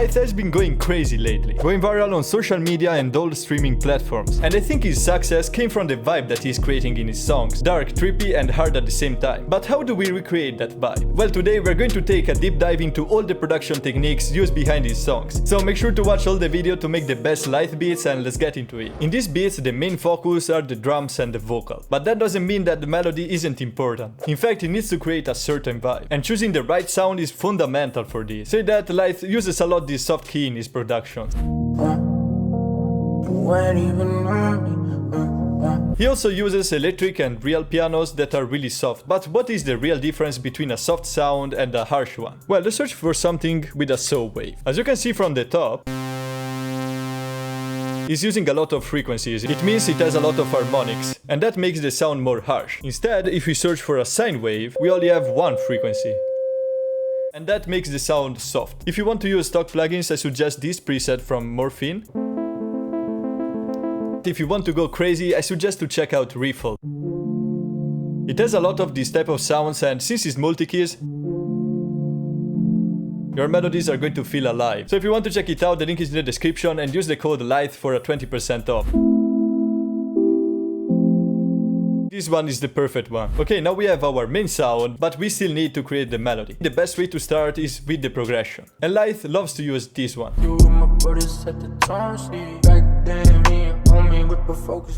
Lithe has been going crazy lately, going viral on social media and all streaming platforms. And I think his success came from the vibe that he's creating in his songs, dark, trippy and hard at the same time. But how do we recreate that vibe? Well, today we're going to take a deep dive into all the production techniques used behind his songs. So make sure to watch all the video to make the best Lithe beats, and let's get into it. In these beats, the main focus are the drums and the vocal. But that doesn't mean that the melody isn't important. In fact, it needs to create a certain vibe. And choosing the right sound is fundamental for this. Say that Lithe uses a lot this soft key in his productions. He also uses electric and real pianos that are really soft. But what is the real difference between a soft sound and a harsh one? Well, let's search for something with a saw wave. As you can see from the top, it's using a lot of frequencies. It means it has a lot of harmonics, and that makes the sound more harsh. Instead, if we search for a sine wave, we only have one frequency, and that makes the sound soft. If you want to use stock plugins, I suggest this preset from Morphine. If you want to go crazy, I suggest to check out Riffle. It has a lot of these type of sounds, and since it's multi-keys, your melodies are going to feel alive. So if you want to check it out, the link is in the description, and use the code Lithe for a 20% off. This one is the perfect one. Okay, now we have our main sound, but we still need to create the melody. The best way to start is with the progression. And Lithe loves to use this one.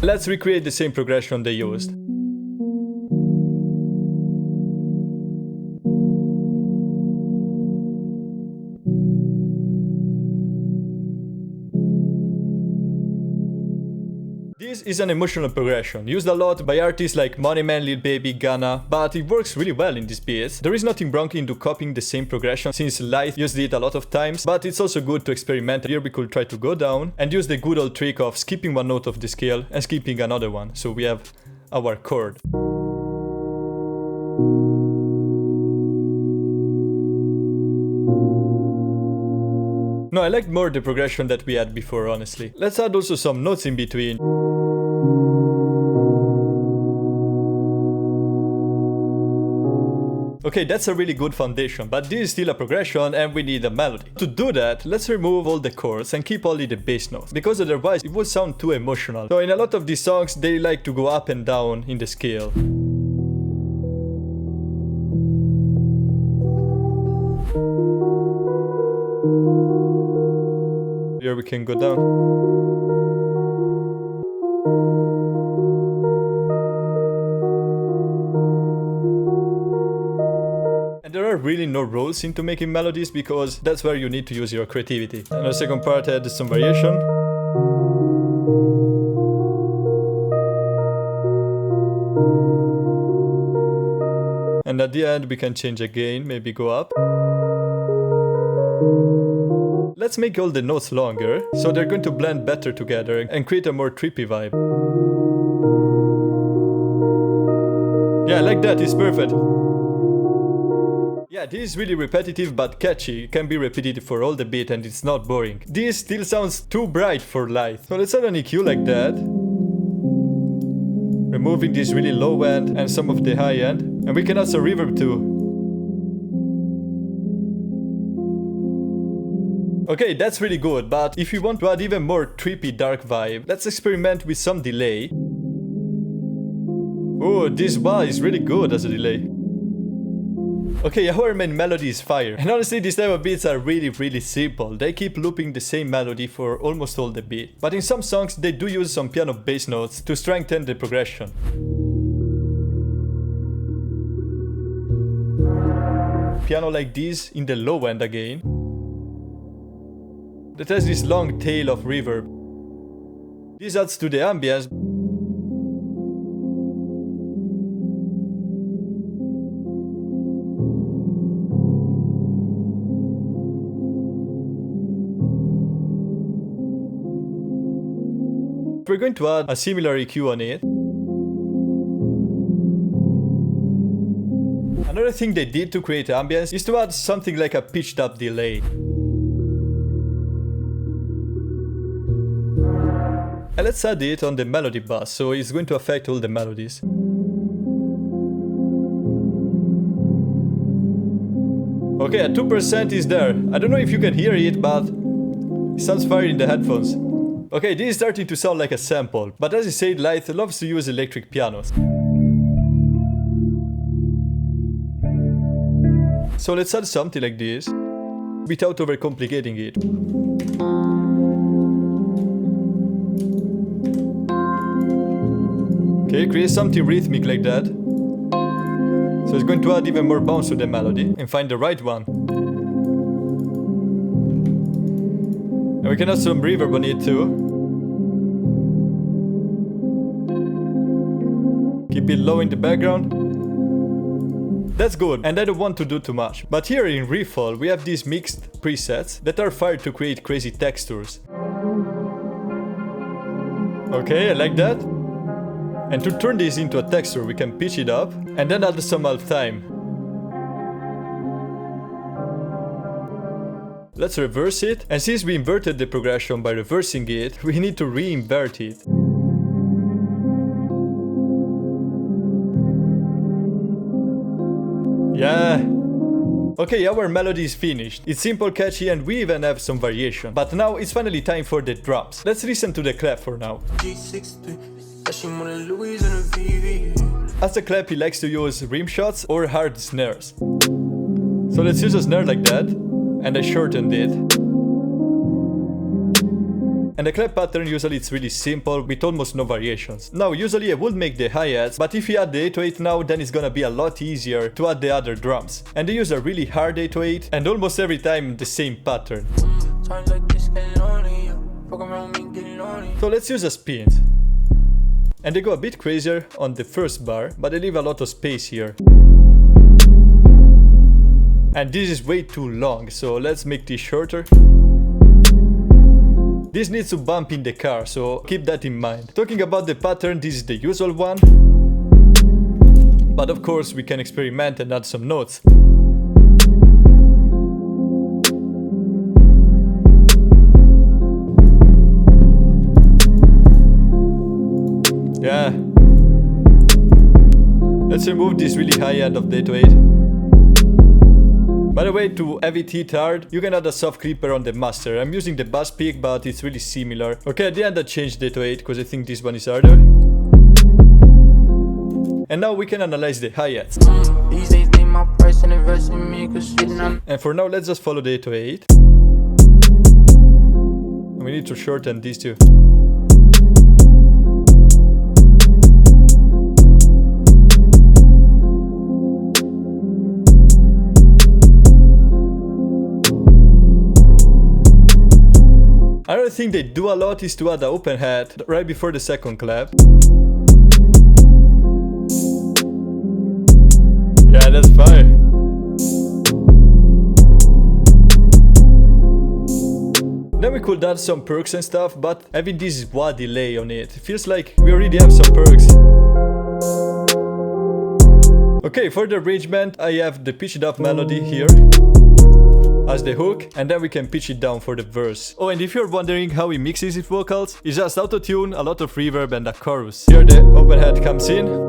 Let's recreate the same progression they used. This is an emotional progression, used a lot by artists like Moneyman, Lil Baby, Ghana, but it works really well in these beats. There is nothing wrong into copying the same progression, since Lithe used it a lot of times, but it's also good to experiment. Here we could try to go down and use the good old trick of skipping one note of the scale and skipping another one, so we have our chord. No, I liked more the progression that we had before, honestly. Let's add also some notes in between. Okay, that's a really good foundation, but this is still a progression and we need a melody. To do that, let's remove all the chords and keep only the bass notes, because otherwise it would sound too emotional. So in a lot of these songs, they like to go up and down in the scale. Here we can go down. And there are really no rules into making melodies, because that's where you need to use your creativity. And the second part had some variation. And at the end we can change again, maybe go up. Let's make all the notes longer, so they're going to blend better together and create a more trippy vibe. Yeah, like that, it's perfect. Yeah, this is really repetitive but catchy. It can be repeated for all the beat and it's not boring. This still sounds too bright for Lithe. So let's add an EQ like that, removing this really low end and some of the high end. And we can add some reverb too. Okay, that's really good, but if you want to add even more trippy dark vibe, let's experiment with some delay. Oh, this wah is really good as a delay. Okay, our main melody is fire. And honestly, these type of beats are really simple. They keep looping the same melody for almost all the beat. But in some songs, they do use some piano bass notes to strengthen the progression. Piano like this in the low end again. That has this long tail of reverb. This adds to the ambience. We're going to add a similar EQ on it. Another thing they did to create ambience is to add something like a pitched up delay. And let's add it on the melody bus, so it's going to affect all the melodies. Okay, at 2% is there. I don't know if you can hear it, but it sounds fire in the headphones. Okay, this is starting to sound like a sample, but as I said, Lithe loves to use electric pianos. So let's add something like this, without overcomplicating it. Okay, create something rhythmic like that. So it's going to add even more bounce to the melody, and find the right one. And we can add some reverb on it too. Keep it low in the background. That's good, and I don't want to do too much. But here in Riffle we have these mixed presets that are fired to create crazy textures. Okay, I like that. And to turn this into a texture we can pitch it up and then add some half time. Let's reverse it, and since we inverted the progression by reversing it, we need to re-invert it. Yeah. Okay, our melody is finished. It's simple, catchy, and we even have some variation. But now it's finally time for the drums. Let's listen to the clap for now. As the clap, he likes to use rim shots or hard snares. So let's use a snare like that, and I shortened it. And the clap pattern usually it's really simple with almost no variations. Now usually I would make the hi-hats, but if you add the 808 now, then it's gonna be a lot easier to add the other drums. And they use a really hard 808 and almost every time the same pattern. So let's use a spin. And they go a bit crazier on the first bar, but they leave a lot of space here. And this is way too long, so let's make this shorter. This needs to bump in the car, so keep that in mind. Talking about the pattern, this is the usual one. But of course we can experiment and add some notes. Yeah. Let's remove this really high end of the 808. By the way, to have it hit hard, you can add a soft clipper on the master. I'm using the bass pick, but it's really similar. Okay, at the end I changed the 808 because I think this one is harder. And now we can analyze the hi-hats. And for now, let's just follow the 808. And we need to shorten these two. Another thing they do a lot is to add an open hat right before the second clap. Yeah, that's fire. Then we could add some perks and stuff, but having this wah delay on it feels like we already have some perks. Okay, for the arrangement I have the pitched up melody here as the hook, and then we can pitch it down for the verse. Oh, and if you're wondering how he mixes his vocals, it's just auto-tune, a lot of reverb and a chorus. Here the open hat comes in.